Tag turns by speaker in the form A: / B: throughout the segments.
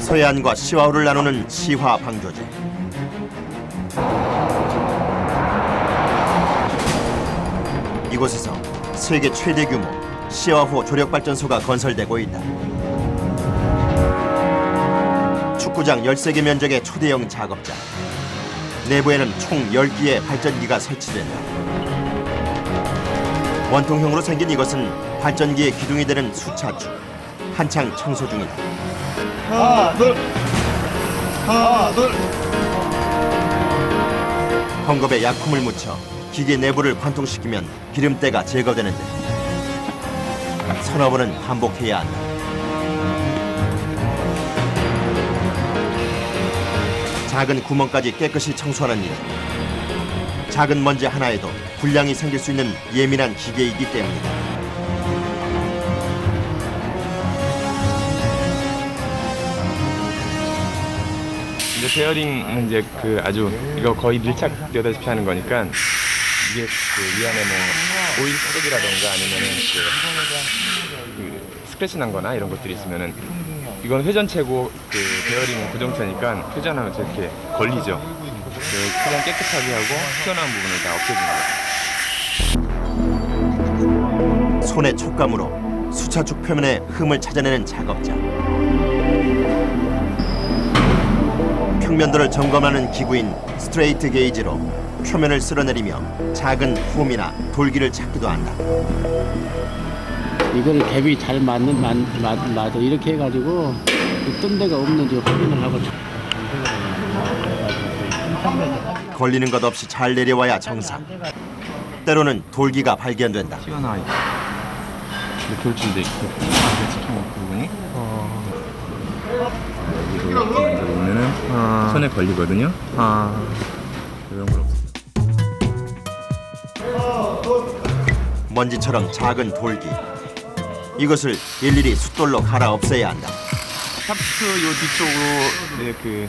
A: 서해안과 시화호를 나누는 시화 방조제. 이곳에서 세계 최대 규모 시화호 조력발전소가 건설되고 있다. 축구장 13개 면적의 초대형 작업장. 내부에는 총 10기의 발전기가 설치된다. 원통형으로 생긴 이것은 발전기의 기둥이 되는 수차축. 한창 청소 중이다.
B: 하나, 둘. 하나, 둘.
A: 헝겊에 약품을 묻혀 기계 내부를 관통시키면 기름때가 제거되는데 서너 번은 반복해야 한다. 작은 구멍까지 깨끗이 청소하는 일. 작은 먼지 하나에도 불량이 생길 수 있는 예민한 기계이기 때문이다.
C: 이제 페어링은 이제 그 아주 이거 거의 밀착되다시피 하는 거니까 이게 그 이 안에 뭐 오일 소독이라던가 아니면은 그 스크래치 난 거나 이런 것들이 있으면은 이건 회전체고 그 베어링은 고정체니까 회전하면서 이렇게 걸리죠. 그냥 깨끗하게 하고 튀어나온 부분을 다 없애줍니다.
A: 손의 촉감으로 수차축 표면의 흠을 찾아내는 작업장. 평면도를 점검하는 기구인 스트레이트 게이지로 표면을 쓸어내리며 작은 홈이나 돌기를 찾기도 한다.
D: 이거를 갭이 잘 맞아 이렇게 해가지고 뜬 데가 없는지 확인을 하고
A: 걸리는 것 없이 잘 내려와야 정상. 때로는 돌기가 발견된다.
C: 튀어나와 있고 돌진도 있고 찍혀놓은 부분이 여기로 이렇게 만져보면은 손에 걸리거든요. 이런 걸
A: 먼지처럼 작은 돌기. 이것을 일일이 숫돌로 갈아 없애야 한다.
C: 샤프트 요 뒤쪽으로 네, 그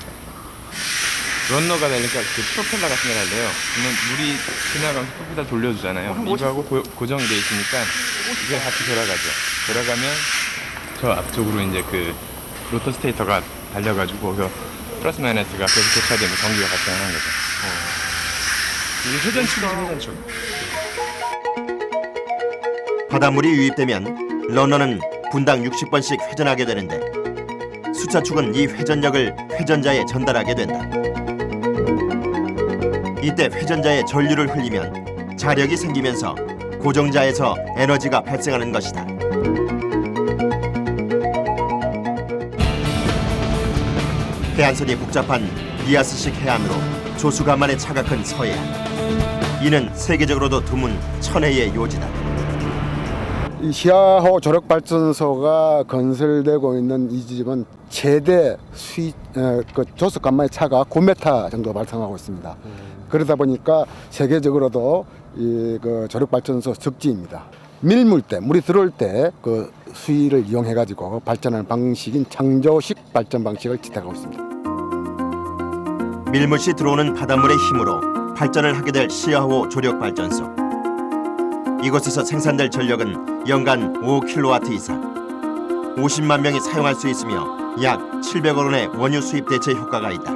C: 런너가 되니까 그 프로펠러 같은 걸 할래요. 그러면 물이 지나가면서 프로펠러 돌려주잖아요. 이거하고 고정이 돼 있으니까 이게 같이 돌아가죠. 돌아가면 저 앞쪽으로 이제 그 로터 스테이터가 달려가지고 그 플러스 마이너스가 계속 교차되면 전기가 발생하는 거죠. 이게 회전축이죠, 회전축.
A: 바닷물이 유입되면 러너는 분당 60번씩 회전하게 되는데 수차축은 이 회전력을 회전자에 전달하게 된다. 이때 회전자에 전류를 흘리면 자력이 생기면서 고정자에서 에너지가 발생하는 것이다. 해안선이 복잡한 리아스식 해안으로 조수간만에 차가 큰 서해안. 이는 세계적으로도 드문 천혜의 요지다.
E: 이 시화호 조력발전소가 건설되고 있는 이 지점은 최대 조수 간만의 차가 9m 정도 발생하고 있습니다. 그러다 보니까 세계적으로도 그 조력발전소 적지입니다. 밀물 때 물이 들어올 때 그 수위를 이용해 가지고 발전하는 방식인 창조식 발전 방식을 채택하고 있습니다.
A: 밀물씨 들어오는 바닷물의 힘으로 발전을 하게 될 시화호 조력발전소. 이곳에서 생산될 전력은 연간 5kW 이상. 50만 명이 사용할 수 있으며 약 700억 원의 원유 수입 대체 효과가 있다.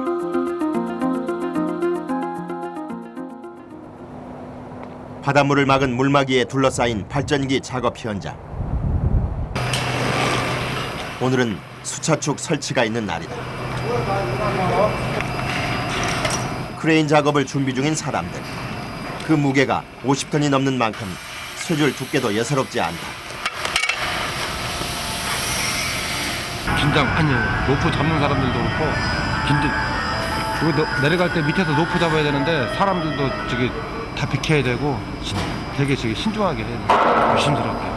A: 바닷물을 막은 물막이에 둘러싸인 발전기 작업 현장. 오늘은 수차축 설치가 있는 날이다. 크레인 작업을 준비 중인 사람들. 그 무게가 50톤이 넘는 만큼 쇠줄 두께도 예사롭지 않다.
F: 긴장 아니에요. 로프 잡는 사람들도 그렇고 그거 내려갈 때 밑에서 로프 잡아야 되는데 사람들도 저기 다 비켜야 되고 되게 저기 신중하게 해야 돼요. 조심스럽게.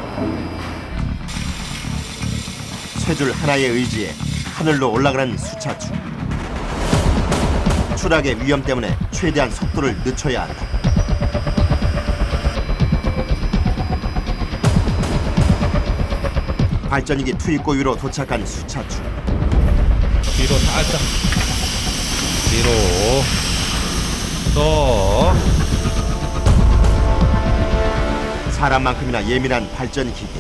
A: 쇠줄 하나의 의지에 하늘로 올라가는 수차축. 추락의 위험 때문에 최대한 속도를 늦춰야 한다. 발전기 투입구 위로 도착한 수차축.
F: 뒤로 살짝 뒤로 또
A: 사람만큼이나 예민한 발전 기계.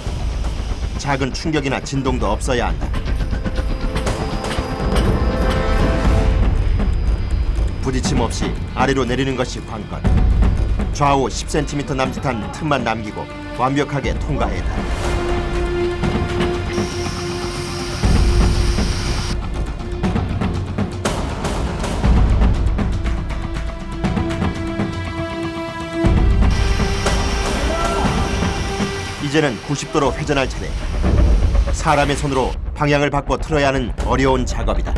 A: 작은 충격이나 진동도 없어야 한다. 부딪힘 없이 아래로 내리는 것이 관건. 좌우 10cm 남짓한 틈만 남기고 완벽하게 통과했다. 이제는 90도로 회전할 차례. 사람의 손으로 방향을 바꿔 틀어야 하는 어려운 작업이다.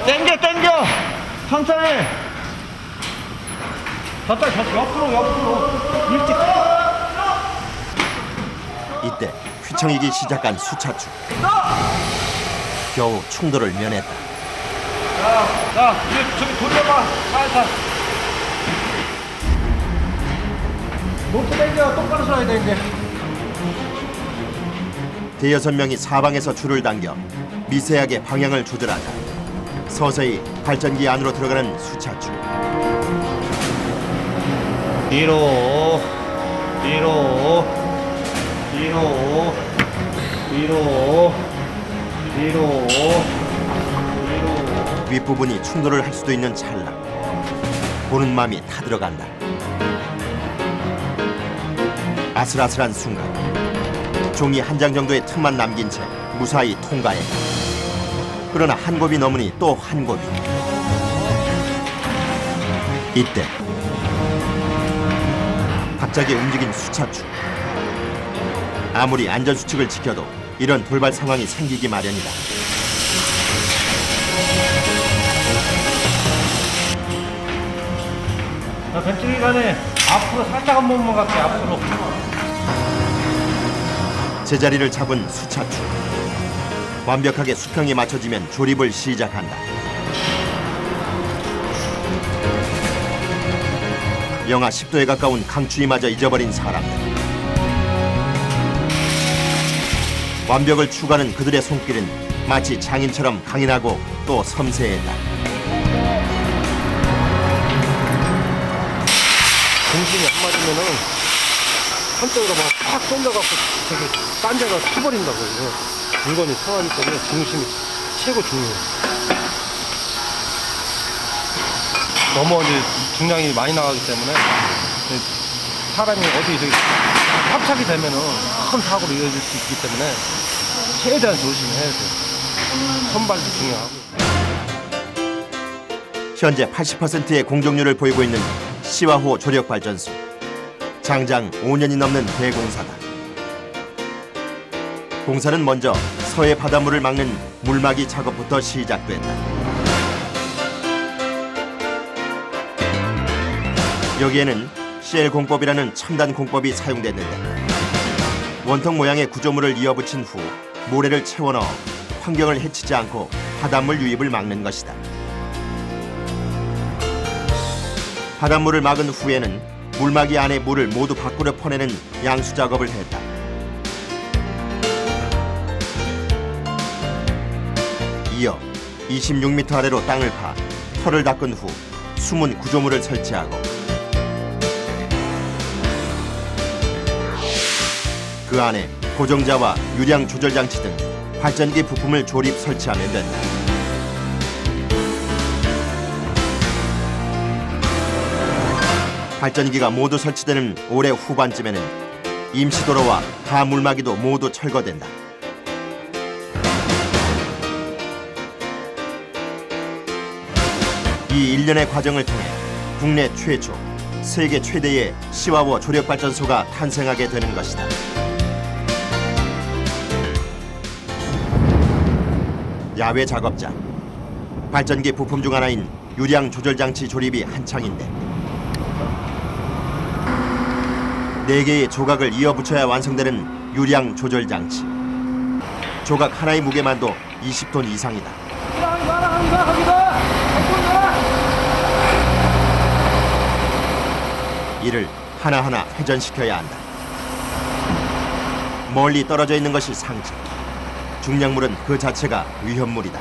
B: 땡겨 천천히 저쪽 옆으로 일찍.
A: 이때 휘청이기 시작한 수차축. 겨우 충돌을 면했다.
B: 자 저기 돌려봐 살살. 높게 당겨. 똑바로 서야 돼 이제.
A: 대여섯 명이 사방에서 줄을 당겨 미세하게 방향을 조절하다. 서서히 발전기 안으로 들어가는 수차축.
B: 뒤로
A: 윗부분이 충돌을 할 수도 있는 찰나. 보는 마음이 타들어간다. 아슬아슬한 순간 종이 한 장 정도의 틈만 남긴 채 무사히 통과했다. 그러나 한 곱이 넘으니 또 한 곱이. 이때 갑자기 움직인 수차축. 아무리 안전수칙을 지켜도 이런 돌발 상황이 생기기 마련이다.
B: 자 벤치기 간에 앞으로 살짝 한 번만 갈게. 앞으로.
A: 제자리를 잡은 수차축. 완벽하게 수평이 맞춰지면 조립을 시작한다. 영하 10도에 가까운 강추위마저 잊어버린 사람들. 완벽을 추구하는 그들의 손길은 마치 장인처럼 강인하고 또 섬세했다.
F: 중심이 안 맞으면은 한쪽으로 막 팍 쏠려갖고 저기 딴 데가 타버린다고. 이거 물건이 상하기 때문에 중심이 최고 중요해요. 너무 이제 중량이 많이 나가기 때문에 사람이 어디 저기 합착이 되면은 큰 사고로 이어질 수 있기 때문에 최대한 조심해야 돼요. 선발도 중요하고.
A: 현재 80%의 공정률을 보이고 있는 시와호 조력발전소. 장장 5년이 넘는 대공사다. 공사는 먼저 서해 바닷물을 막는 물막이 작업부터 시작됐다. 여기에는 CL 공법이라는 첨단 공법이 사용됐는데 원통 모양의 구조물을 이어붙인 후 모래를 채워넣어 환경을 해치지 않고 바닷물 유입을 막는 것이다. 바닷물을 막은 후에는 물막이 안에 물을 모두 밖으로 퍼내는 양수 작업을 했다. 이어 26m 아래로 땅을 파 털을 닦은 후 숨은 구조물을 설치하고 그 안에 고정자와 유량 조절 장치 등 발전기 부품을 조립 설치하면 된다. 발전기가 모두 설치되는 올해 후반쯤에는 임시도로와 가물막이도 모두 철거된다. 이 일련의 과정을 통해 국내 최초, 세계 최대의 시와호 조력발전소가 탄생하게 되는 것이다. 야외 작업장. 발전기 부품 중 하나인 유량 조절 장치 조립이 한창인데 4개의 조각을 이어붙여야 완성되는 유량 조절 장치. 조각 하나의 무게만도 20톤 이상이다. 이를 하나하나 회전시켜야 한다. 멀리 떨어져 있는 것이 상징. 중량물은 그 자체가 위험물이다.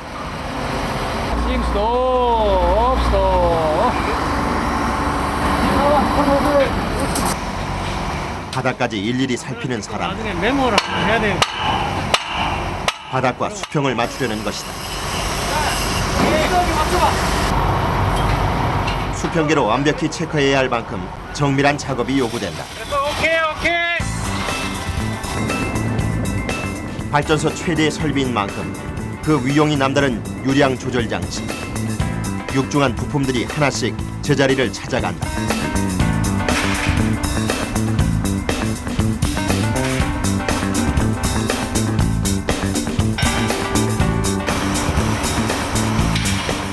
A: 바닥까지 일일이 살피는 사람.
B: 나중에 메모를 해야 돼.
A: 바닥과 수평을 맞추려는 것이다. 수평계로 완벽히 체크해야 할 만큼 정밀한 작업이 요구된다. 발전소 최대의 설비인 만큼 그 위용이 남다른 유량 조절 장치. 육중한 부품들이 하나씩 제자리를 찾아간다.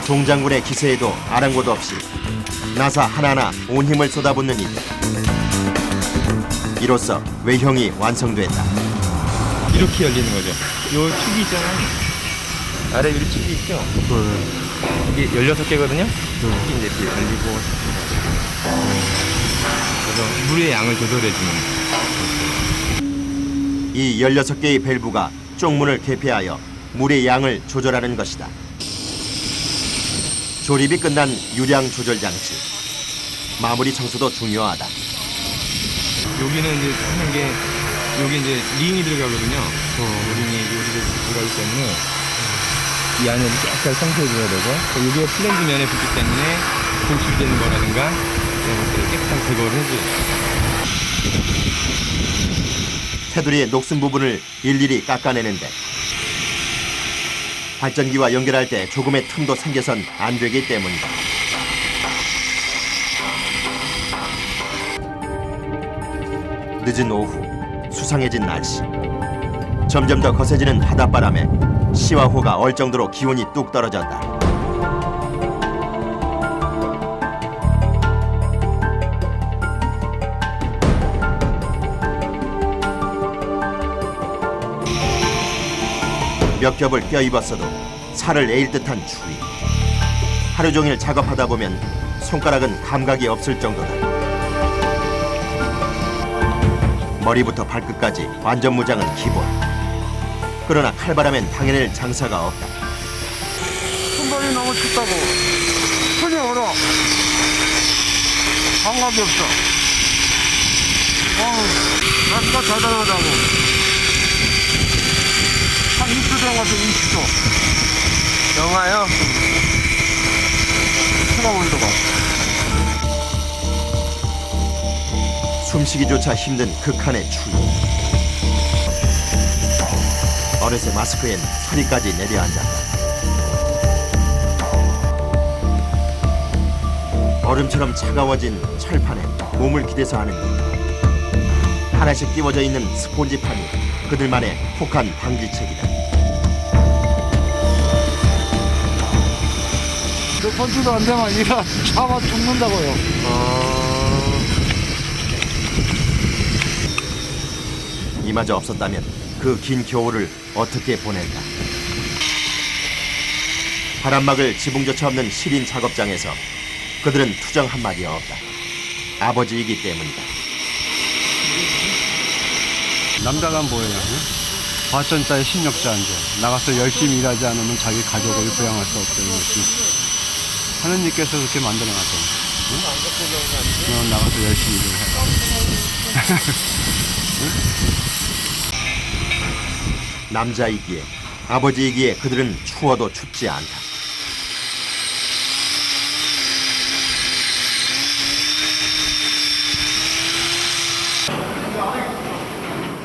A: 종장군의 기세에도 아랑곳 없이 나사 하나하나 온 힘을 쏟아붓는 이들. 이로써 외형이 완성됐다.
C: 이렇게 열리는 거죠. 요 축이 있잖아요. 아래 위로 축이 있죠. 이게 16개거든요. 축이 이제 이렇게 열리고. 그래서 물의 양을 조절해주는.
A: 이 16개의 밸브가 쪽문을 개폐하여 물의 양을 조절하는 것이다. 조립이 끝난 유량 조절 장치. 마무리 청소도 중요하다.
C: 여기는 이제 하는 게 여기 이제 링이 들어가거든요. 링이 여기에 들어가기 때문에 이 안에 깨끗하게 청소해줘야 되고 또 여기에 플랜드 면에 붙기 때문에 돌출되는 거라든가 이런 것들을 깨끗하게 제거를 해줘요.
A: 테두리의 녹슨 부분을 일일이 깎아내는데 발전기와 연결할 때 조금의 틈도 생겨선 안 되기 때문이다. 늦은 오후, 수상해진 날씨. 점점 더 거세지는 바닷바람에 시와 호가 얼 정도로 기온이 뚝 떨어졌다. 몇 겹을 껴입었어도 살을 에일 듯한 추위. 하루 종일 작업하다 보면 손가락은 감각이 없을 정도다. 머리부터 발끝까지 완전 무장은 기본. 그러나 칼바람엔 당해낼 장사가 없다.
F: 손발이 너무 춥다고. 손이 얼어. 감각이 없어. 날씨가 대단하다고. 한 20도 된 것 같아, 20도. 영하요? 추가 온도가.
A: 숨쉬기조차 힘든 극한의 추위. 어느새 마스크엔 서리까지 내려앉았다. 얼음처럼 차가워진 철판에 몸을 기대서 하는 일. 하나씩 띄워져 있는 스폰지판이 그들만의 혹한 방지책이다.
E: 몇 번째도 안 되면 이라 차마 죽는다고요.
A: 이마저 없었다면 그 긴 겨울을 어떻게 보낼까? 바람막을 지붕조차 없는 시린 작업장에서 그들은 투정 한마디 없다. 아버지이기 때문이다.
G: 남자가 뭐예요? 발전자의 신력자인데 나가서 열심히 일하지 않으면 자기 가족을 부양할 수 없다는 것이 하느님께서 그렇게 만들어놨잖아요. 응? 나가서 열심히 일을 해라.
A: 남자이기에 아버지이기에 그들은 추워도 춥지 않다.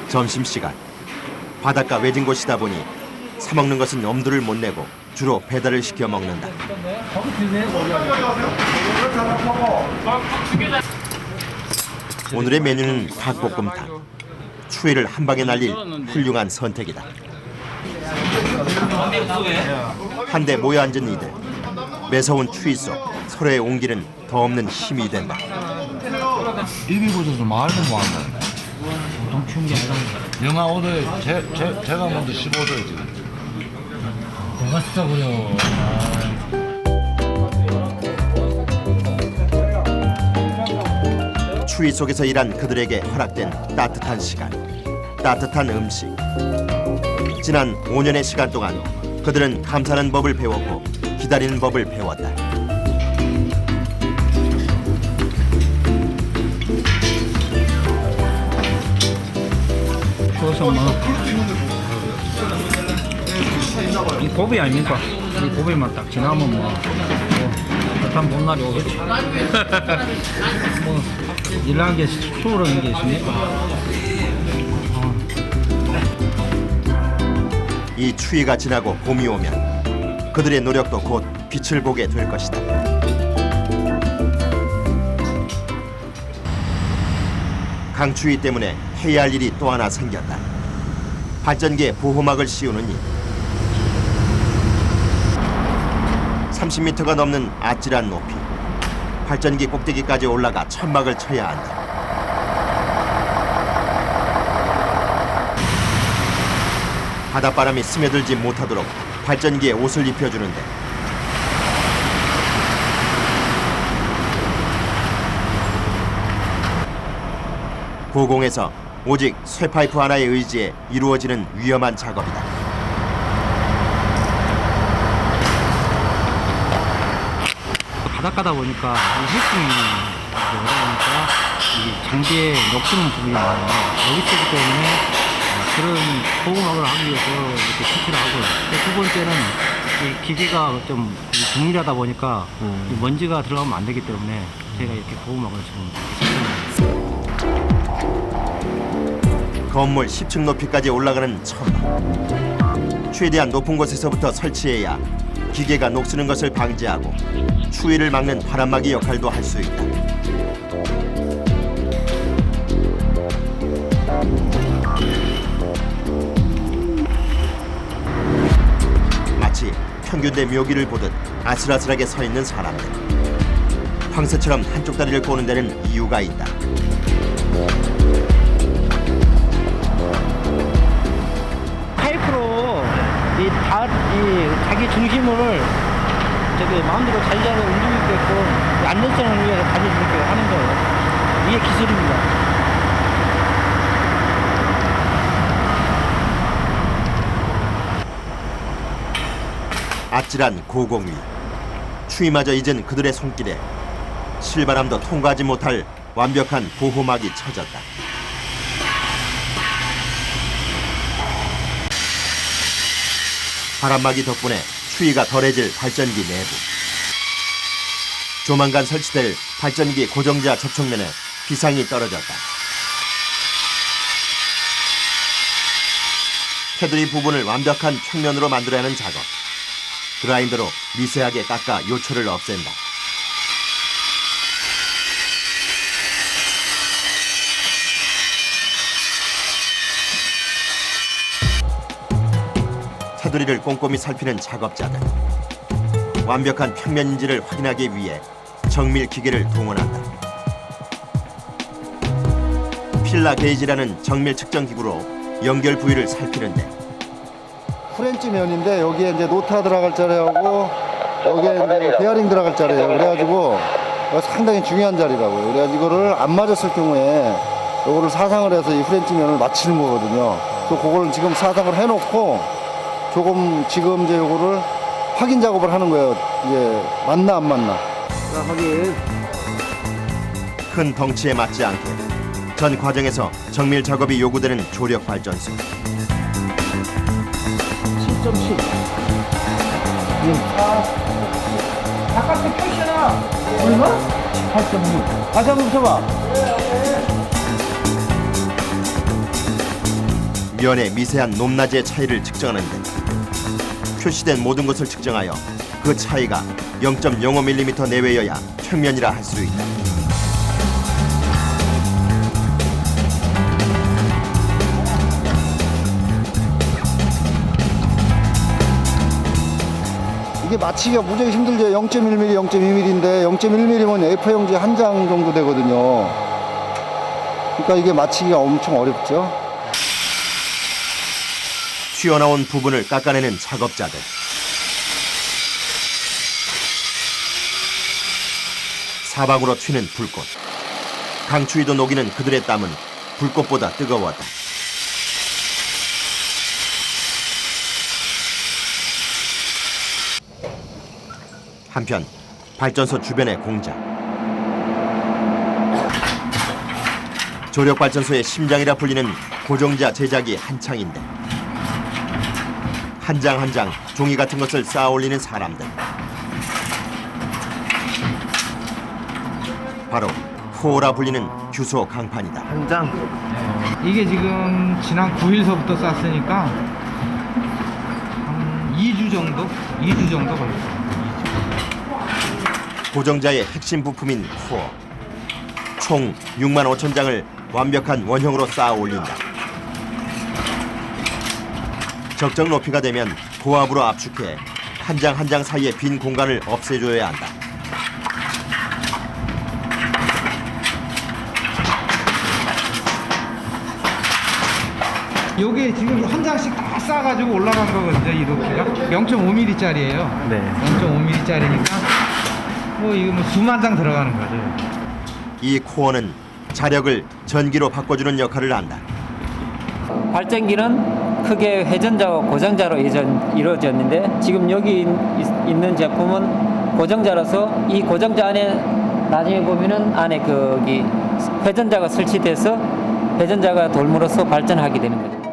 A: 점심시간. 바닷가 외진 곳이다 보니 사 먹는 것은 엄두를 못 내고 주로 배달을 시켜 먹는다. 오늘의 메뉴는 닭볶음탕. 추위를 한 방에 날릴 훌륭한 선택이다. 한데 모여 앉은 이들. 매서운 추위 속 서로의 온기는 더 없는 힘이 된다.
H: 입이 굳어서 말도 못한다. 보통 추운 게 아니라 영하 5도에 제가 먼저 15도에 지금.
B: 내가 진짜 그래요.
A: 추위 속에서 일한 그들에게 허락된 따뜻한 시간, 따뜻한 음식. 지난 5년의 시간 동안 그들은 감사하는 법을 배웠고 기다리는 법을 배웠다.
D: 소서 뭐
B: 이 고비 아닙니까? 이 고비만 딱 지나면 한 봄날이 오겠지. 일하는 게 수월한 게 있습니까?
A: 이 추위가 지나고 봄이 오면 그들의 노력도 곧 빛을 보게 될 것이다. 강추위 때문에 해야 할 일이 또 하나 생겼다. 발전기에 보호막을 씌우는 일. 30m가 넘는 아찔한 높이. 발전기 꼭대기까지 올라가 천막을 쳐야 한다. 바닷바람이 스며들지 못하도록 발전기에 옷을 입혀주는데 고공에서 오직 쇠파이프 하나의 의지에 이루어지는 위험한 작업이다.
B: 바닷가다 보니까 이 해충이 오다 보니까 이 장비에 녹슬는 부분이 많아요. 여기 있기 때문에 그런 보호막을 하기 위해서 이렇게 설치를 하고요. 두 번째는 이 기계가 좀 정밀하다 보니까 이 먼지가 들어가면 안 되기 때문에 제가 이렇게 보호막을 지금 설치합니다.
A: 건물 10층 높이까지 올라가는 천막. 최대한 높은 곳에서부터 설치해야 기계가 녹슬는 것을 방지하고 추위를 막는 바람막이 역할도 할 수 있다. 마치 평균대 묘기를 보듯 아슬아슬하게 서 있는 사람들. 황새처럼 한쪽 다리를 꼬는 데는 이유가 있다.
B: 파이프로 이 자기 중심을 마음대로 자유자재 움직이게끔 안전성을 위해서 다시 이렇게 하는 거예요. 이게 기술입니다.
A: 아찔한 고공위. 추위마저 잊은 그들의 손길에 실바람도 통과하지 못할 완벽한 보호막이 쳐졌다. 바람막이 덕분에 추위가 덜해질 발전기 내부. 조만간 설치될 발전기 고정자 접촉면에 비상이 떨어졌다. 테두리 부분을 완벽한 평면으로 만들어야 하는 작업. 그라인더로 미세하게 깎아 요철을 없앤다. 테두리를 꼼꼼히 살피는 작업자들. 완벽한 평면인지를 확인하기 위해 정밀 기계를 동원한다. 필라 게이지라는 정밀 측정 기구로 연결 부위를 살피는데
E: 프렌치 면인데 여기에 이제 노타 들어갈 자리하고 여기에 이제 베어링 들어갈 자리예요. 그래가지고 상당히 중요한 자리라고요. 그래가지고 이거를 안 맞았을 경우에 이거를 사상을 해서 이 프렌치 면을 맞추는 거거든요. 그래서 그걸 지금 사상을 해놓고 조금 지금 이제 요거를 확인 작업을 하는 거예요. 이제 맞나 안 맞나. 자, 확인.
A: 큰 덩치에 맞지 않게 전 과정에서 정밀 작업이 요구되는 조력 발전소.
B: 7.7. 바깥에 표시나 얼마? 8.6. 다시 한번 쳐봐.
A: 면의 미세한 높낮이의 차이를 측정하는데 표시된 모든 것을 측정하여 그 차이가 0.05mm 내외여야 평면이라 할 수 있다.
E: 이게 맞히기가 무지하게 힘들죠. 0.1mm, 0.2mm인데 0.1mm면 A4용지 한 장 정도 되거든요. 그러니까 이게 맞히기가 엄청 어렵죠.
A: 튀어나온 부분을 깎아내는 작업자들. 사방으로 튀는 불꽃. 강추위도 녹이는 그들의 땀은 불꽃보다 뜨거웠다. 한편 발전소 주변의 공장. 조력발전소의 심장이라 불리는 고정자 제작이 한창인데 한 장 한 장 종이 같은 것을 쌓아 올리는 사람들. 바로 코어라 불리는 규소 강판이다.
B: 한 장. 이게 지금 지난 9일서부터 쌌으니까 한 2주 정도? 2주 정도 걸렸어요.
A: 고정자의 핵심 부품인 코어. 총 6만 5천 장을 완벽한 원형으로 쌓아 올린다. 적정 높이가 되면 고압으로 압축해 한 장 한 장 사이의 빈 공간을 없애줘야 한다.
B: 요게 지금 한 장씩 다 싸가지고 올라간 거거든요. 이 높이가 0.5mm짜리예요.
D: 네.
B: 0.5mm짜리니까 뭐 이거 뭐 수만 장 들어가는 거죠.
A: 이 코어는 자력을 전기로 바꿔주는 역할을 한다.
I: 발전기는 크게 회전자와 고정자로 이루어졌는데 지금 여기 있는 제품은 고정자라서 이 고정자 안에 나중에 보면은 안에 거기 회전자가 설치돼서 회전자가 돌므로써 발전하게 되는 거죠.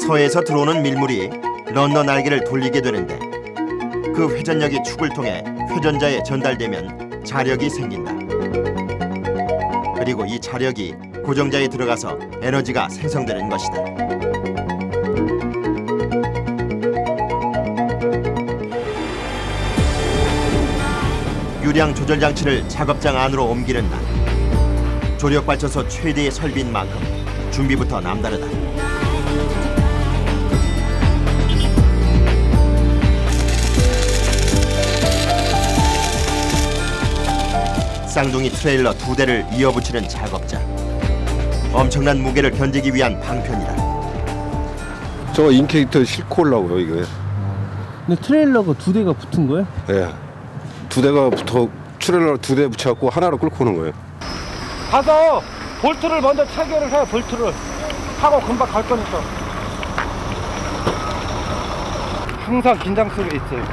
A: 서에서 들어오는 밀물이 런너 날개를 돌리게 되는데 그 회전력이 축을 통해 회전자에 전달되면 자력이 생긴다. 그리고 이 자력이 고정자에 들어가서 에너지가 생성되는 것이다. 유량 조절 장치를 작업장 안으로 옮기는 날. 조력발전소 최대의 설비인 만큼 준비부터 남다르다. 쌍둥이 트레일러 2대를 이어붙이는 작업자. 엄청난 무게를 견디기 위한 방편이다.
J: 저 인케이터 싣고 올라고요 이거.
D: 근데 트레일러가 2대가 붙은 거예요?
J: 예. 2대가 붙어 트레일러 2대 붙여갖고 하나로 끌고 오는 거예요.
F: 가서 볼트를 먼저 체결을 해요. 볼트를 하고 금방 갈 거니까. 항상 긴장 속에 있어요.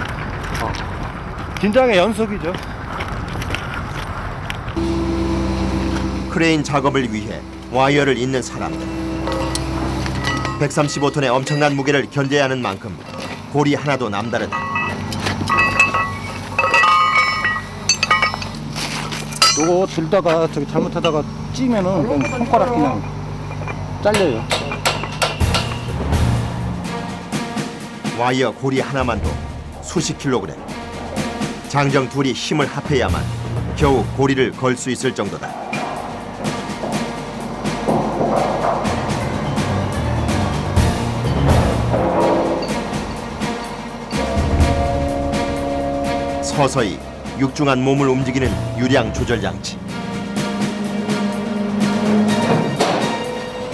F: 긴장의 연속이죠.
A: 크레인 작업을 위해 와이어를 잇는 사람들. 135톤의 엄청난 무게를 견뎌야 하는 만큼 골이 하나도 남다르다.
F: 요거 들다가 저기 잘못하다가 찌면은 그냥 손가락 그냥 잘려요.
A: 와이어 고리 하나만도 수십 킬로그램. 장정 둘이 힘을 합해야만 겨우 고리를 걸 수 있을 정도다. 서서히 육중한 몸을 움직이는 유량 조절 장치.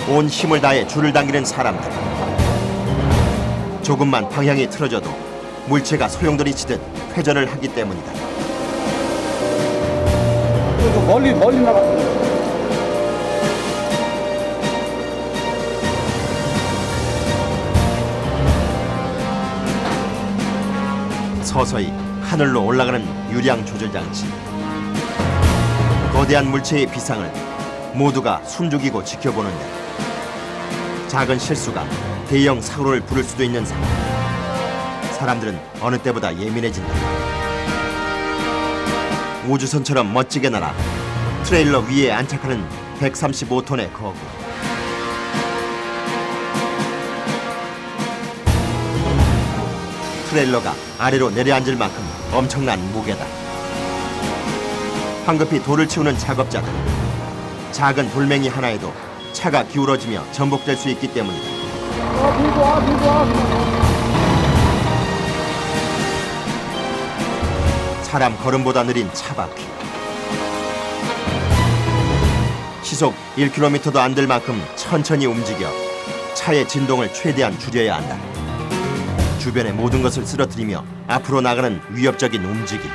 A: 온 힘을 다해 줄을 당기는 사람들. 조금만 방향이 틀어져도 물체가 소용돌이치듯 회전을 하기 때문이다.
F: 멀리 나갔어요.
A: 서서히 하늘로 올라가는 유량 조절 장치. 거대한 물체의 비상을 모두가 숨죽이고 지켜보는데 작은 실수가 대형 사고를 부를 수도 있는 상황. 사람들은 어느 때보다 예민해진다. 우주선처럼 멋지게 날아 트레일러 위에 안착하는 135톤의 거구. 트레일러가 아래로 내려앉을 만큼 엄청난 무게다. 황급히 돌을 치우는 작업자들. 작은 돌멩이 하나에도 차가 기울어지며 전복될 수 있기 때문이다. 사람 걸음보다 느린 차바퀴. 시속 1km도 안 될 만큼 천천히 움직여 차의 진동을 최대한 줄여야 한다. 주변의 모든 것을 쓰러뜨리며 앞으로 나가는 위협적인 움직임.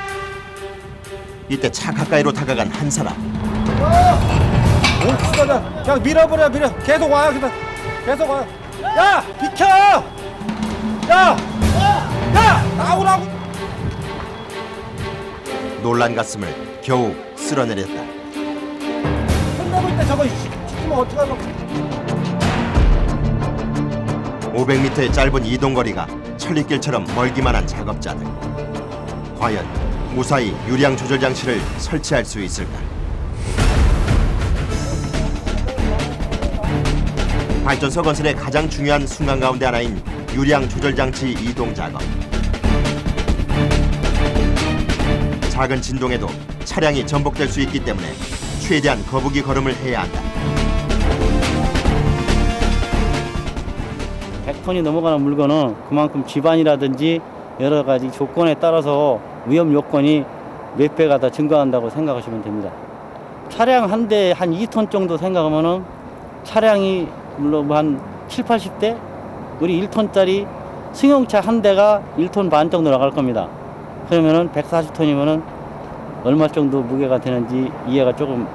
A: 이때 차 가까이로 다가간 한 사람.
F: 그냥 밀어버려. 계속 와요. 계속 와요. 야 비켜. 야 나오라고.
A: 놀란 가슴을 겨우 쓸어내렸다.
F: 손 넘을 때 저거 시키면 어떡하노.
A: 500m의 짧은 이동거리가 천리길처럼 멀기만 한 작업자들. 과연 무사히 유량 조절 장치를 설치할 수 있을까? 발전소 건설의 가장 중요한 순간 가운데 하나인 유량 조절 장치 이동 작업. 작은 진동에도 차량이 전복될 수 있기 때문에 최대한 거북이 걸음을 해야 한다.
D: 100톤이 넘어가는 물건은 그만큼 집안이라든지 여러 가지 조건에 따라서 위험 요건이 몇 배가 더 증가한다고 생각하시면 됩니다. 차량 한 대에 한 2톤 정도 생각하면은 차량이 물론 한 7, 80대? 우리 1톤짜리 승용차 한 대가 1톤 반 정도 나갈 겁니다. 그러면은 140톤이면은 얼마 정도 무게가 되는지 이해가 조금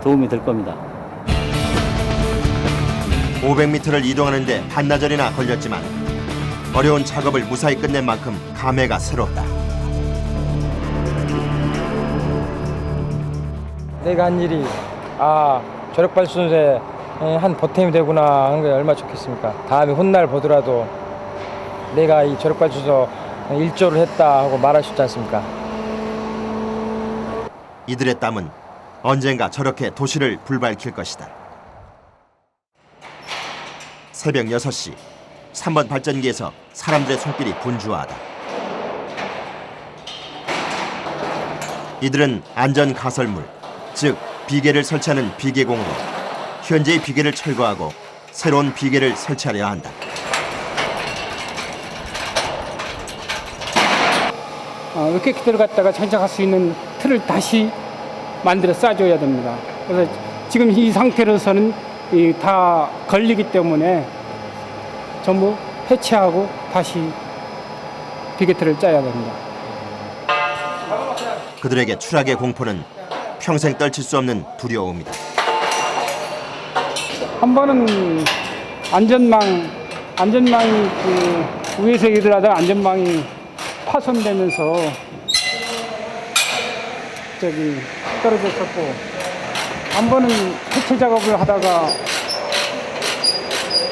D: 도움이 될 겁니다.
A: 500m를 이동하는데 반나절이나 걸렸지만 어려운 작업을 무사히 끝낸 만큼 감회가 새롭다.
K: 내가 한 일이 저력발전소에 한 보탬이 되구나 하는 게 얼마나 좋겠습니까. 다음에 훗날 보더라도 내가 이 저력발전소 일조를 했다 하고 말할 수 있지 않습니까.
A: 이들의 땀은 언젠가 저렇게 도시를 불밝힐 것이다. 새벽 6시 3번 발전기에서 사람들의 손길이 분주하다. 이들은 안전 가설물, 즉 비계를 설치하는 비계공으로 현재의 비계를 철거하고 새로운 비계를 설치하려 한다.
L: 로켓기를 갖다가 장착할 수 있는 틀을 다시 만들어 쏴줘야 됩니다. 그래서 지금 이 상태로서는 다 걸리기 때문에 전부 해체하고 다시 비계틀을 짜야 됩니다.
A: 그들에게 추락의 공포는 평생 떨칠 수 없는 두려움이다.
L: 한 번은 안전망이 위에서 일을 하다가 안전망이 파손되면서 떨어졌었고, 한 번은 해체 작업을 하다가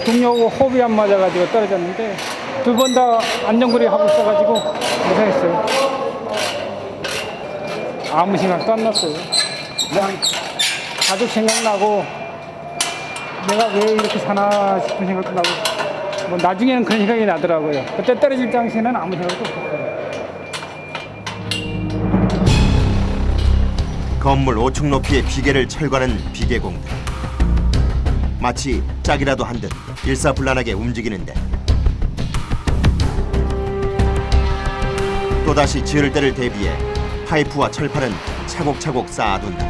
L: 동료하고 호흡이 안 맞아가지고 떨어졌는데, 두 번 다 안전거리 하고 있어가지고 고생했어요. 아무 생각도 안 났어요. 그냥 가족 생각나고 내가 왜 이렇게 사나 싶은 생각도 나고, 뭐 나중에는 그런 생각이 나더라고요. 그때 떨어질 당시에는 아무 생각도 없었어요.
A: 건물 5층 높이의 비계를 철거하는 비계공들. 마치 짝이라도 한 듯 일사불란하게 움직이는데 또다시 지을 때를 대비해 파이프와 철판은 차곡차곡 쌓아둔다.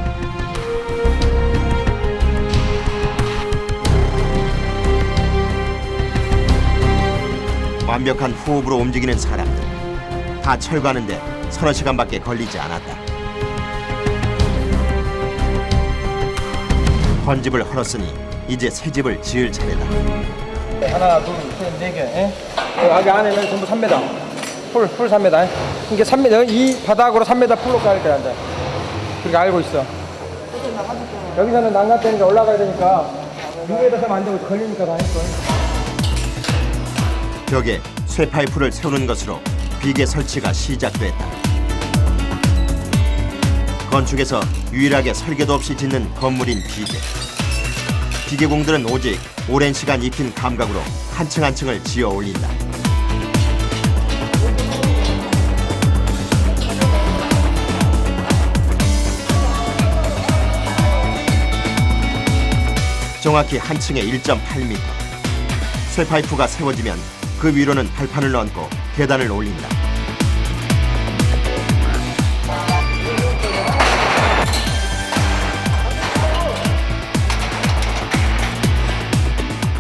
A: 완벽한 호흡으로 움직이는 사람들. 다 철거하는데 서너 시간밖에 걸리지 않았다. 헌집을 헐었으니 이제 새 집을 지을 차례다.
K: 하나, 둘, 셋, 네 개. 여기 안에는 전부 3m. 풀 3m. 이게 3m, 이 바닥으로 3m 풀로 깔 거야, 이제. 그렇게 알고 있어. 여기서는 난간대니까 올라가야 되니까 위에다 서면 안 되고 걸리니까 다 했어.
A: 벽에 쇠 파이프를 세우는 것으로 비계 설치가 시작됐다. 건축에서 유일하게 설계도 없이 짓는 건물인 비계. 비계공들은 오직 오랜 시간 익힌 감각으로 한 층 한 층을 지어 올린다. 정확히 한 층에 1.8m. 쇠 파이프가 세워지면 그 위로는 발판을 얹고 계단을 올린다.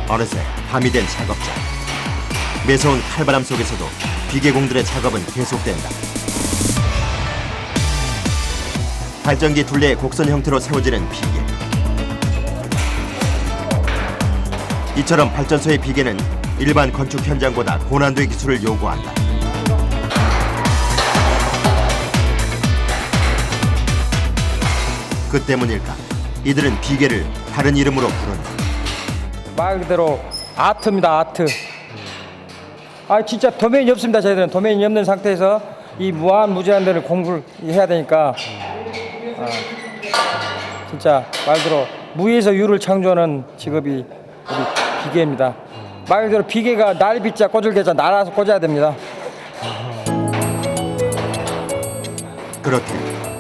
A: 어느새 밤이 된 작업장. 매서운 칼바람 속에서도 비계공들의 작업은 계속된다. 발전기 둘레의 곡선 형태로 세워지는 비계. 이처럼 발전소의 비계는 일반 건축 현장보다 고난도의 기술을 요구한다. 그 때문일까? 이들은 비계를 다른 이름으로 부른다.
K: 말 그대로 아트입니다, 아트. 아, 진짜 도메인이 없습니다. 저희들은 도메인이 없는 상태에서 이 무한 데를 공부를 해야 되니까 진짜 말대로 무에서 유를 창조하는 직업이 우리 비계입니다. 말 그대로 비계가 날 빚자 꽂을 계자 날아서 꽂아야 됩니다.
A: 그렇게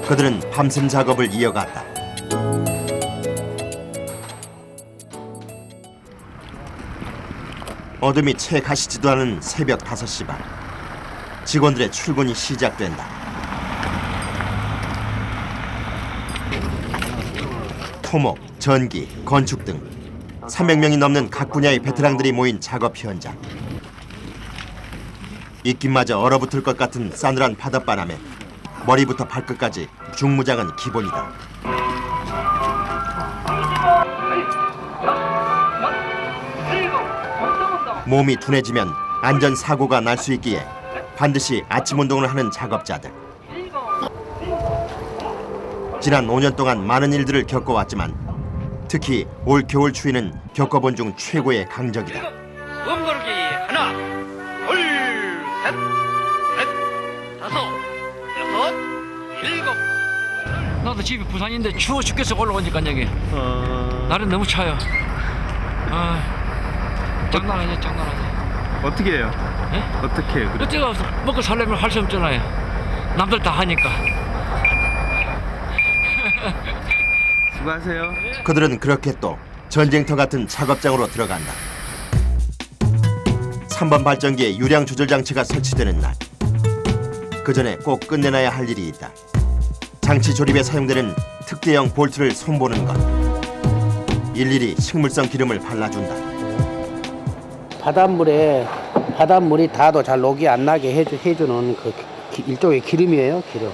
A: 그들은 밤샘 작업을 이어갔다. 어둠이 채 가시지도 않은 새벽 5시 반. 직원들의 출근이 시작된다. 토목, 전기, 건축 등 300명이 넘는 각 분야의 베테랑들이 모인 작업 현장. 입김마저 얼어붙을 것 같은 싸늘한 바닷바람에 머리부터 발끝까지 중무장은 기본이다. 몸이 둔해지면 안전사고가 날 수 있기에 반드시 아침 운동을 하는 작업자들. 지난 5년 동안 많은 일들을 겪어왔지만 특히 올 겨울 추위는 겪어본 중 최고의 강적이다.
M: 몸걸기 하나, 둘, 셋, 넷, 다섯, 여섯, 일곱.
H: 나도 집이 부산인데 추워 죽겠어 올라오니까 여기. 날은 너무 차요. 장난 아니야, 장난 아니야.
C: 어떻게 해요?
H: 예?
C: 어떻게 해요?
H: 어째가 먹고 살려면 할 수 없잖아요. 남들 다 하니까.
C: 수고하세요.
A: 그들은 그렇게 또 전쟁터 같은 작업장으로 들어간다. 3번 발전기에 유량 조절 장치가 설치되는 날. 그 전에 꼭 끝내놔야 할 일이 있다. 장치 조립에 사용되는 특대형 볼트를 손보는 것. 일일이 식물성 기름을 발라준다.
N: 바닷물이 닿아도 잘 녹이 안 나게 해주는 그 일종의 기름이에요, 기름.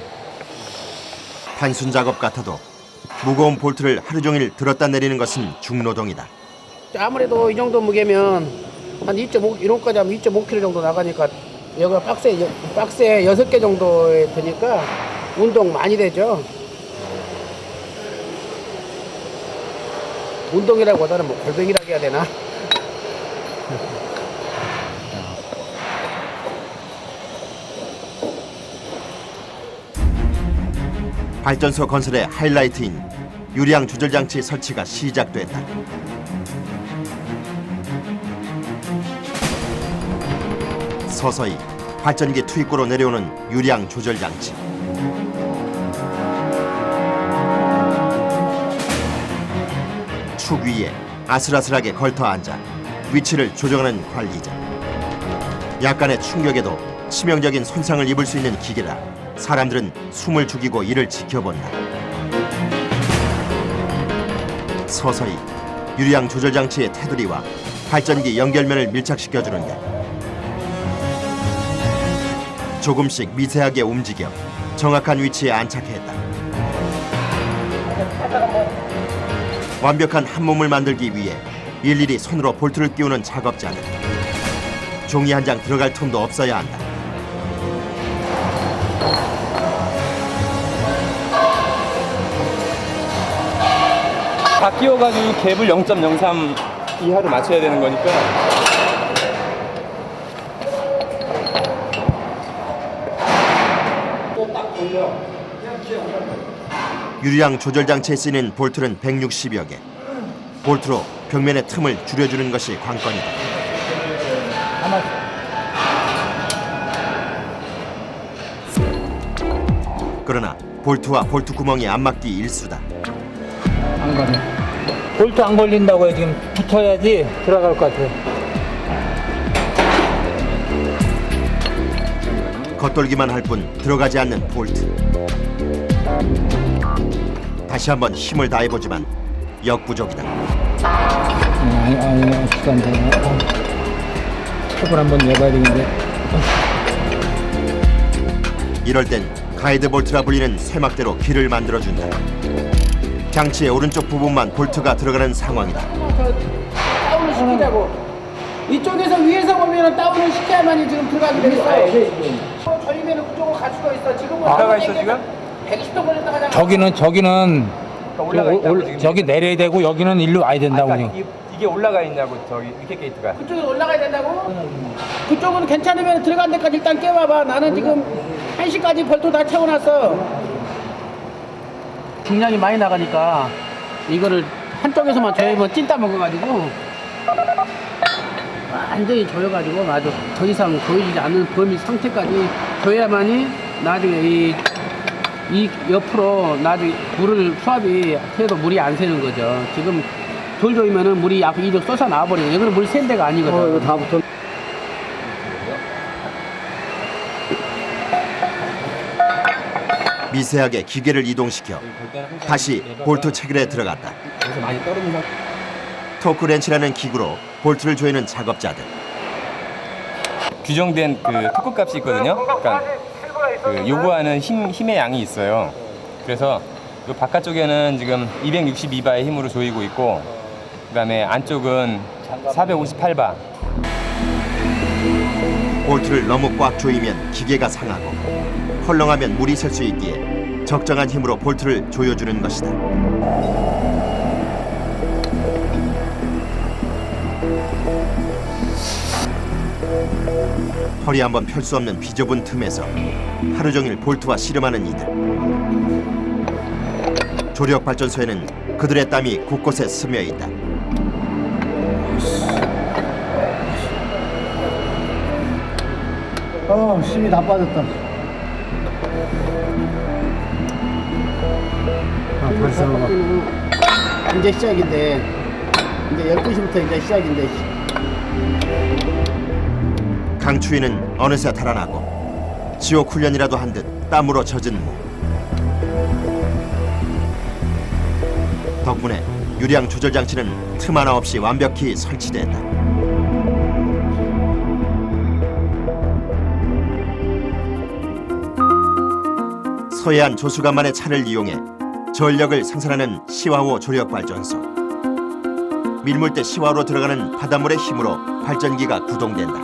A: 단순 작업 같아도 무거운 볼트를 하루 종일 들었다 내리는 것은 중노동이다.
N: 아무래도 이 정도 무게면 한 2.5, 이런까지 하면 2.5kg 정도 나가니까 여기가 박스에 6개 정도에 드니까 운동 많이 되죠. 운동이라기보다는 뭐 골뱅이라고 해야 되나?
A: 발전소 건설의 하이라이트인 유량 조절 장치 설치가 시작됐다. 서서히 발전기 투입구로 내려오는 유량 조절 장치. 축 위에 아슬아슬하게 걸터 앉아 위치를 조정하는 관리자. 약간의 충격에도 치명적인 손상을 입을 수 있는 기계라 사람들은 숨을 죽이고 이를 지켜본다. 서서히 유량 조절 장치의 테두리와 발전기 연결면을 밀착시켜주는데 조금씩 미세하게 움직여 정확한 위치에 안착했다. 완벽한 한 몸을 만들기 위해 일일이 손으로 볼트를 끼우는 작업자들. 종이 한 장 들어갈 틈도 없어야 한다.
C: 다 끼워가지고 갭을 0.03 이하로 맞춰야 되는 거니까.
A: 유량 조절 장치에 쓰이는 볼트는 160여 개. 볼트로 벽면의 틈을 줄여주는 것이 관건이다. 그러나 볼트와 볼트 구멍이 안 맞기 일수다.
I: 안 가네. 볼트 안 걸린다고요. 지금 붙어야지 들어갈 것 같아요.
A: 겉돌기만 할 뿐 들어가지 않는 볼트. 다시 한번 힘을 다해보지만 역부족이다.
I: 아직도 안 되네. 톱을 한번 내봐야 되겠는데.
A: 이럴 땐 가이드 볼트라 불리는 쇠막대로 길을 만들어준다. 장치의 오른쪽 부분만 볼트가 들어가는 상황이다.
N: 다운을 시키자고. 이쪽에서 위에서 보면 다운을 시켜야만이 지금 들어가게 돼 있어요. 저희면은 그쪽으로 갈 수가 있어. 지금은
K: 들어가 있어 지금?
N: 120도 걸렸다 가잖아.
L: 저기는 저기 내려야 되고 여기는 일로 와야 된다고.
K: 그러니까
C: 기계 올라가 있냐고 저기 위켓 게이트가.
N: 그쪽에 올라가야 된다고? 그쪽은 괜찮으면 들어간 데까지 일단 깨봐봐. 나는 지금 1시까지 벌써 다 채워놨어. 중량이 많이 나가니까 이거를 한쪽에서만 조이면 찐따 먹어가지고 완전히 조여가지고 아주 더 이상 보이지 않는 범위 상태까지 조여야만이 나중에 이 옆으로 나중에 물을 수압이 해도 물이 안 새는 거죠. 지금 돌 조이면은 물이 앞에 이쪽 쏟아 나와버리고 여기는 물이 샌 데가 아니거든.
D: 이거 다 붙어.
A: 미세하게 기계를 이동시켜 다시 볼트 체결에 들어갔다.
C: 많이 떨어진 상태.
A: 토크 렌치라는 기구로 볼트를 조이는 작업자들.
C: 규정된 그 토크 값이 있거든요. 그러니까 그 요구하는 힘의 양이 있어요. 그래서 요 바깥쪽에는 지금 262바의 힘으로 조이고 있고, 그다음에 안쪽은 458바.
A: 볼트를 너무 꽉 조이면 기계가 상하고 헐렁하면 물이 셀 수 있기에 적정한 힘으로 볼트를 조여주는 것이다. 허리 한번 펼 수 없는 비좁은 틈에서 하루 종일 볼트와 씨름하는 이들. 조력 발전소에는 그들의 땀이 곳곳에 스며 있다.
D: 힘이 다 빠졌다.
N: 벌써 이제 시작인데 이제 12시부터 이제 시작인데
A: 강추위는 어느새 달아나고 지옥 훈련이라도 한 듯 땀으로 젖은 무. 덕분에 유량 조절 장치는 틈 하나 없이 완벽히 설치된다. 서해안 조수간만의 차를 이용해 전력을 생산하는 시화호 조력발전소. 밀물대 시화로 들어가는 바닷물의 힘으로 발전기가 구동된다.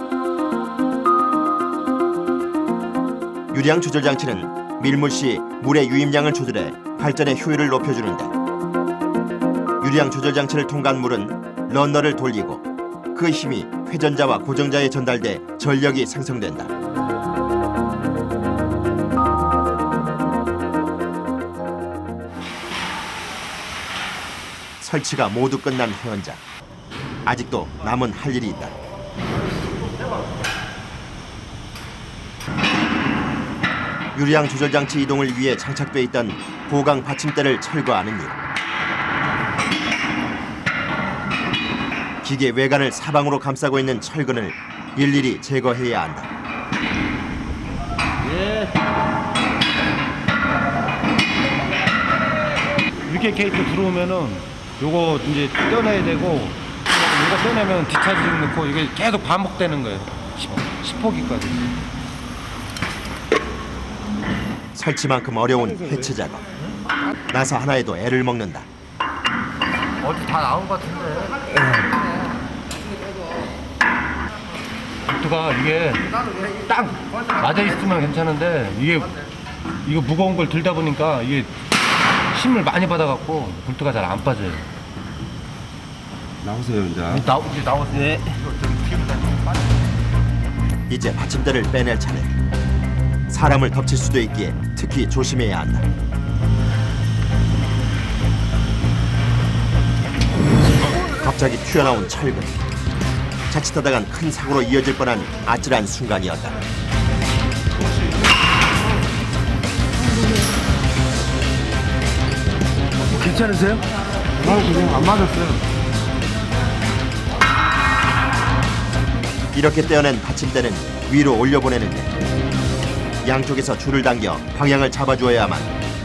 A: 유량 조절 장치는 밀물 시 물의 유입량을 조절해 발전의 효율을 높여주는데, 유량 조절 장치를 통과한 물은 런너를 돌리고 그 힘이 회전자와 고정자에 전달돼 전력이 생성된다. 설치가 모두 끝난 현장. 아직도 남은 할 일이 있다. 유량 조절 장치 이동을 위해 장착돼 있던 보강 받침대를 철거하는 일. 기계 외관을 사방으로 감싸고 있는 철근을 일일이 제거해야 한다.
F: 위켓 게이트 들어오면은 요거 이제 떼어내야 되고, 이거 떼어내면 디차징 넣고 이게 계속 반복되는 거예요. 10호기까지.
A: 설치만큼 어려운 해체 작업. 나사 하나에도 애를 먹는다.
H: 어디 다 나온 것 같은데.
F: 볼트가 이게 딱 맞아 있으면 괜찮은데, 이거 무거운 걸 들다 보니까 이게 힘을 많이 받아갖고 볼트가 잘 안 빠져요.
J: 나오세요 이제.
F: 이제 나오세요.
A: 이제 받침대를 빼낼 차례. 사람을 덮칠 수도 있기에 특히 조심해야 한다. 갑자기 튀어나온 철근. 자칫하다간 큰 사고로 이어질 뻔한 아찔한 순간이었다.
F: 괜찮으세요?
J: 그냥 안 맞았어요.
A: 이렇게 떼어낸 받침대는 위로 올려보내는데, 양쪽에서 줄을 당겨 방향을 잡아주어야만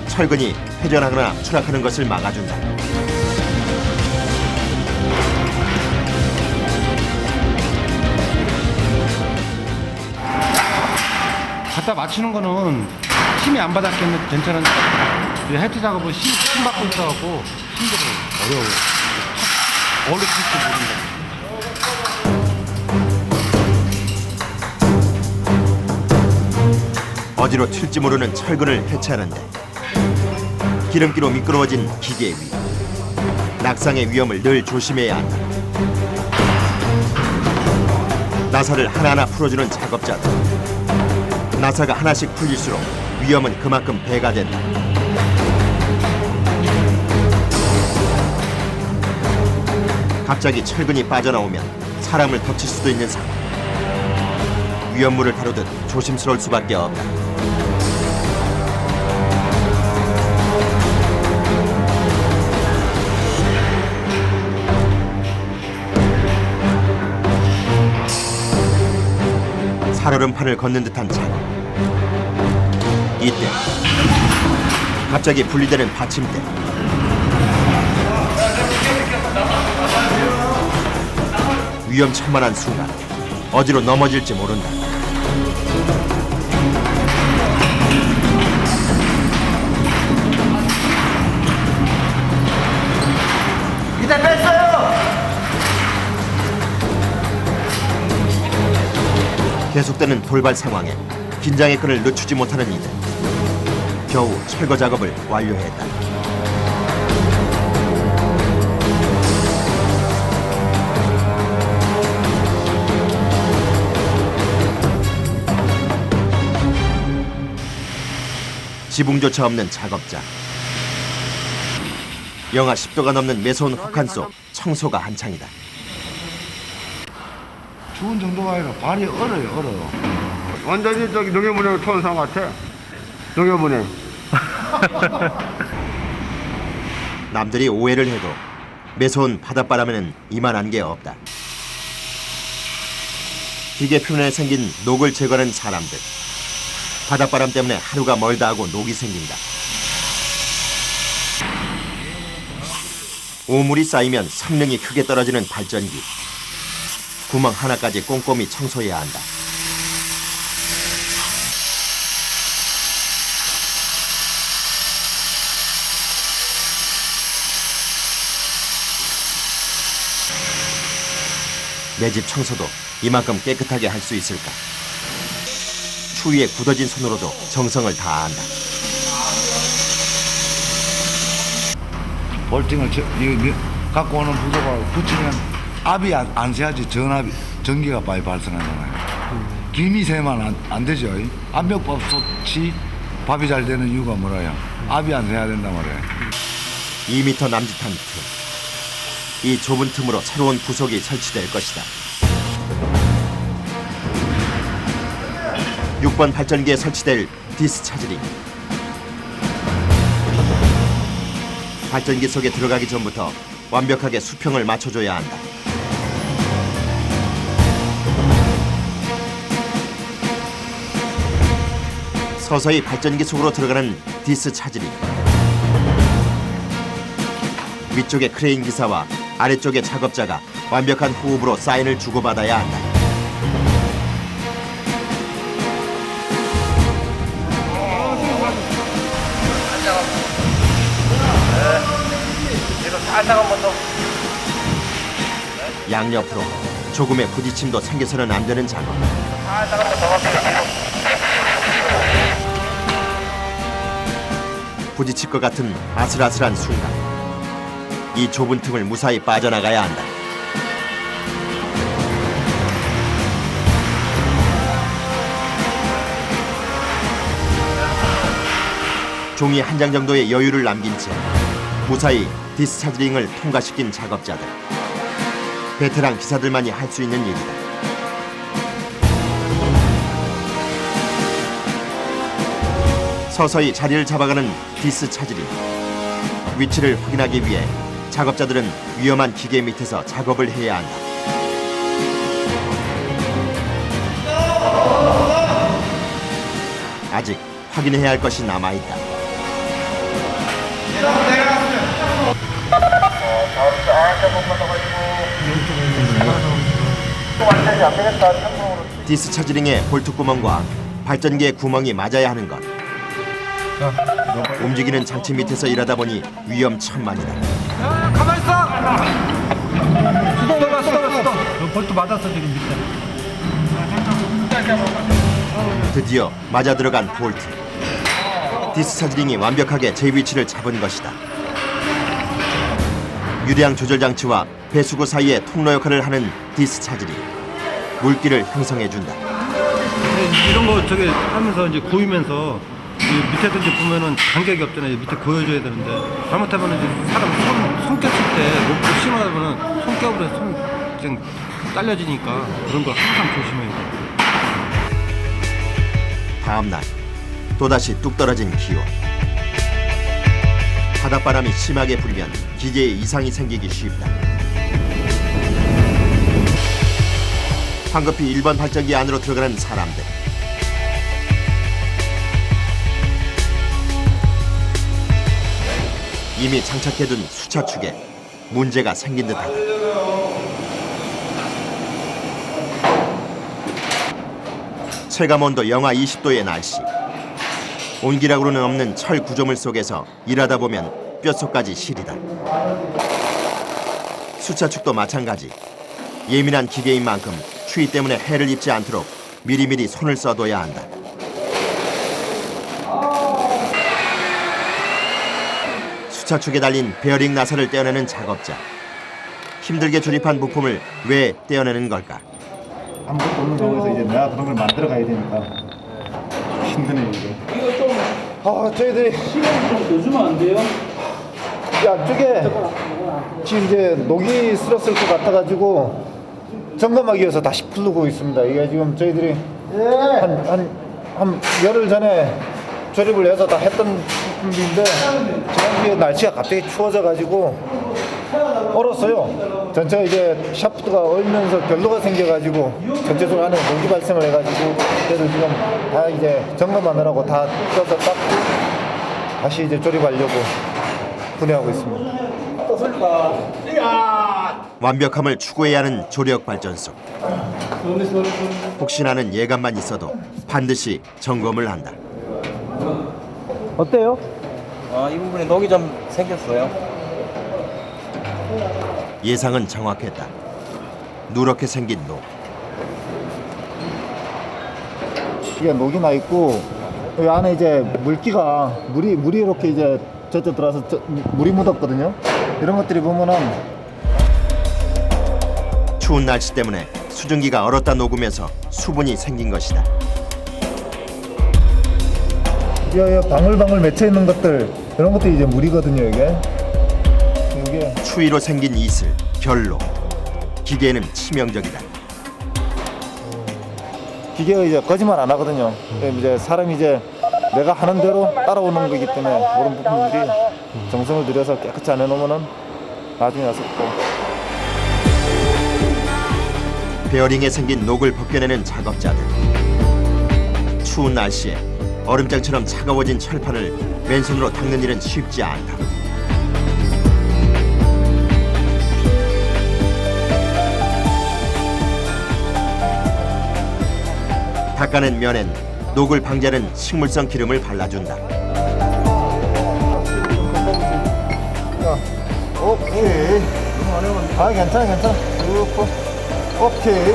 A: 철근이 회전하거나 추락하는 것을 막아준다.
F: 갖다 맞추는 거는 힘이 안 받았겠는데 괜찮은데, 이 해체 작업은 힘 받고 있어갖고 힘들어요. 어려워요. 어느 칠지 모른다.
A: 어디로 튈지 모르는 철근을 해체하는데, 기름기로 미끄러워진 기계 위. 낙상의 위험을 늘 조심해야 한다. 나사를 하나하나 풀어주는 작업자들. 나사가 하나씩 풀릴수록 위험은 그만큼 배가 된다. 갑자기 철근이 빠져나오면 사람을 덮칠 수도 있는 상황. 위험물을 다루듯 조심스러울 수밖에 없다. 살얼음판을 걷는 듯한 작업. 이때 갑자기 분리되는 받침대. 위험천만한 순간 어디로 넘어질지 모른다.
K: 이제 뺐어요.
A: 계속되는 돌발 상황에 긴장의 끈을 늦추지 못하는 이들. 겨우 철거 작업을 완료했다. 지붕조차 없는 작업자. 영하 10도가 넘는 매서운 혹한 속 청소가 한창이다.
H: 추운 정도가 아니라 발이 얼어요.
E: 완전히 저기 농협은행 토한 같아. 농협은행.
A: 남들이 오해를 해도 매서운 바닷바람에는 이만한 게 없다. 기계 표면에 생긴 녹을 제거하는 사람들. 바닷바람 때문에 하루가 멀다 하고 녹이 생긴다. 오물이 쌓이면 성능이 크게 떨어지는 발전기. 구멍 하나까지 꼼꼼히 청소해야 한다. 내 집 청소도 이만큼 깨끗하게 할 수 있을까? 추위에 굳어진 손으로도 정성을 다한다.
H: 볼팅을 갖고 오는 부도가 붙이면 압이 안 새야지 전기가 많이 발생하잖아요. 김이 새면 안 되죠. 압력밥솥이 밥이 잘 되는 이유가 뭐라요? 압이 안 새야 된단 말이에요.
A: 2m 남짓한 틈. 이 좁은 틈으로 새로운 부속이 설치될 것이다. 6번 발전기에 설치될 디스 차지링. 발전기 속에 들어가기 전부터 완벽하게 수평을 맞춰줘야 한다. 서서히 발전기 속으로 들어가는 디스 차지링. 위쪽에 크레인 기사와 아래쪽에 작업자가 완벽한 호흡으로 사인을 주고받아야 한다. 양옆으로 조금의 부딪힘도 생겨서는 안 되는 작업. 부딪힐 것 같은 아슬아슬한 순간, 이 좁은 틈을 무사히 빠져나가야 한다. 종이 한 장 정도의 여유를 남긴 채 무사히 디스차지링을 통과시킨 작업자들. 베테랑 기사들만이 할 수 있는 일이다. 서서히 자리를 잡아가는 디스차지링. 위치를 확인하기 위해 작업자들은 위험한 기계 밑에서 작업을 해야 한다. 아직 확인해야 할 것이 남아있다. 디스 차지링의 볼트 구멍과 발전기의 구멍이 맞아야 하는 것. 움직이는 장치 밑에서 일하다 보니 위험천만이다.
K: 가만 있어. 수동. 볼트 맞았어 지금 밑에.
A: 드디어 맞아 들어간 볼트. 디스 차지링이 완벽하게 제 위치를 잡은 것이다. 유량 조절 장치와 배수구 사이의 통로 역할을 하는 디스 차질이 물길을 형성해준다.
F: 이런 거 저기 하면서 이제 고이면서 이 밑에도 이제 보면은 간격이 없잖아요. 밑에 고여줘야 되는데 잘못하면 이제 사람 손 꼈을 때 목도 심하면은 손겹으로 손 그냥 딸려지니까 그런 거 항상 조심해야 돼요.
A: 다음 날 또다시 뚝 떨어진 기온. 바닷바람이 심하게 불면 기계에 이상이 생기기 쉽다. 황급히 1번 발전기 안으로 들어가는 사람들. 이미 장착해둔 수차축에 문제가 생긴 듯하다. 체감온도 영하 20도의 날씨. 온기락으로는 없는 철 구조물 속에서 일하다 보면 뼛속까지 시리다. 수차축도 마찬가지. 예민한 기계인 만큼 추위 때문에 해를 입지 않도록 미리미리 손을 써둬야 한다. 수차축에 달린 베어링 나사를 떼어내는 작업자. 힘들게 조립한 부품을 왜 떼어내는 걸까?
O: 아무것도 없는 거에서 이제 내가 그런 걸 만들어 가야 되니까 힘드네요 이게.
K: 이거 좀
O: 저희들이
K: 시간 좀 더 주면 안 돼요?
O: 앞쪽에 지금 이제 녹이 쓸었을 것 같아가지고 점검하기 위해서 다시 풀고 있습니다. 이게 지금 저희들이 한 열흘 전에 조립을 해서 다 했던 부분인데 지난주에 날씨가 갑자기 추워져가지고 얼었어요. 전체가 이제 샤프트가 얼면서 결로가 생겨가지고 전체적으로 안에 공기 발생을 해가지고 그래서 지금 다 이제 점검하느라고 다 뜯어서 닦고 다시 이제 조립하려고 분해하고 있습니다.
A: 완벽함을 추구해야 하는 조력발전소. 혹시나는 예감만 있어도 반드시 점검을 한다.
K: 어때요?
P: 이 부분에 녹이 좀 생겼어요.
A: 예상은 정확했다. 누렇게 생긴 녹.
O: 이게 녹이 나 있고 여기 안에 이제 물기가 물이 이렇게 이제 저쪽 들어와서 물이 묻었거든요. 이런 것들이 보면은
A: 추운 날씨 때문에 수증기가 얼었다 녹으면서 수분이 생긴 것이다.
O: 이 방울방울 맺혀 있는 것들 이런 것들이 이제 물이거든요. 이게
A: 추위로 생긴 이슬, 결로. 기계에는 치명적이다.
O: 기계가 이제 거짓말 안 하거든요. 이제 사람이 이제 내가 하는 대로 따라오는 거기 때문에 그런 부분들이 정성을 들여서 깨끗이 안 해놓으면은 나중에 와서 또
A: 베어링에 생긴 녹을 벗겨내는 작업자들. 추운 날씨에 얼음장처럼 차가워진 철판을 맨손으로 닦는 일은 쉽지 않다. 닦아낸 면엔 녹을 방지하는 식물성 기름을 발라준다.
O: 오케이. 괜찮아. 오케이.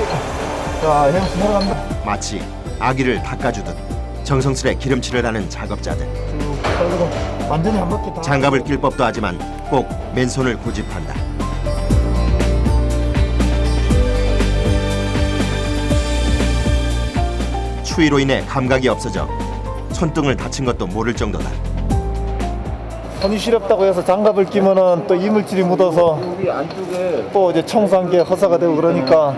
O: 자, 햄스 내려갑니다.
A: 마치 아기를 닦아주듯 정성스레 기름칠을 하는 작업자들.
O: 완전히 한 바퀴 다.
A: 장갑을 낄 법도 하지만 꼭 맨손을 고집한다. 추위로 인해 감각이 없어져 손등을 다친 것도 모를 정도다.
O: 손이 시렵다고 해서 장갑을 끼면은 또 이물질이 묻어서 또 이제 청소한 게 허사가 되고 그러니까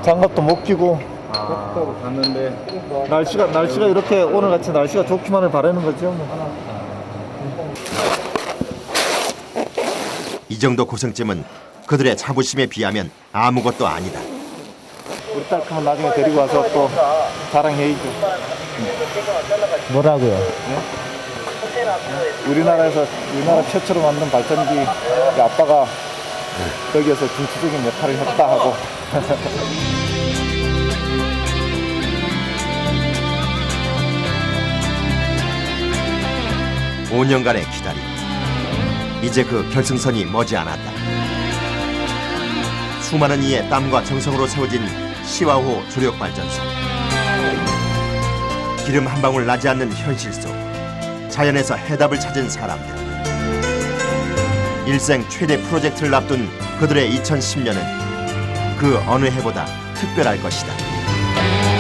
O: 장갑도 못 끼고 갔는데 날씨가 이렇게 오늘 같이 날씨가 좋기만을 바라는 거죠.
A: 이 정도 고생쯤은 그들의 자부심에 비하면 아무것도 아니다.
O: 우리 딸 크면 나중에 데리고 와서 또 자랑해야죠.
D: 뭐라고요?
O: 네? 우리나라 최초로 만든 발전기 아빠가 여기에서 중추적인 역할을 했다 하고.
A: 5년간의 기다림. 이제 그 결승선이 머지않았다. 수많은 이의 땀과 정성으로 세워진 시와호 조력발전소. 기름 한 방울 나지 않는 현실 속 자연에서 해답을 찾은 사람들. 일생 최대 프로젝트를 앞둔 그들의 2010년은 그 어느 해보다 특별할 것이다.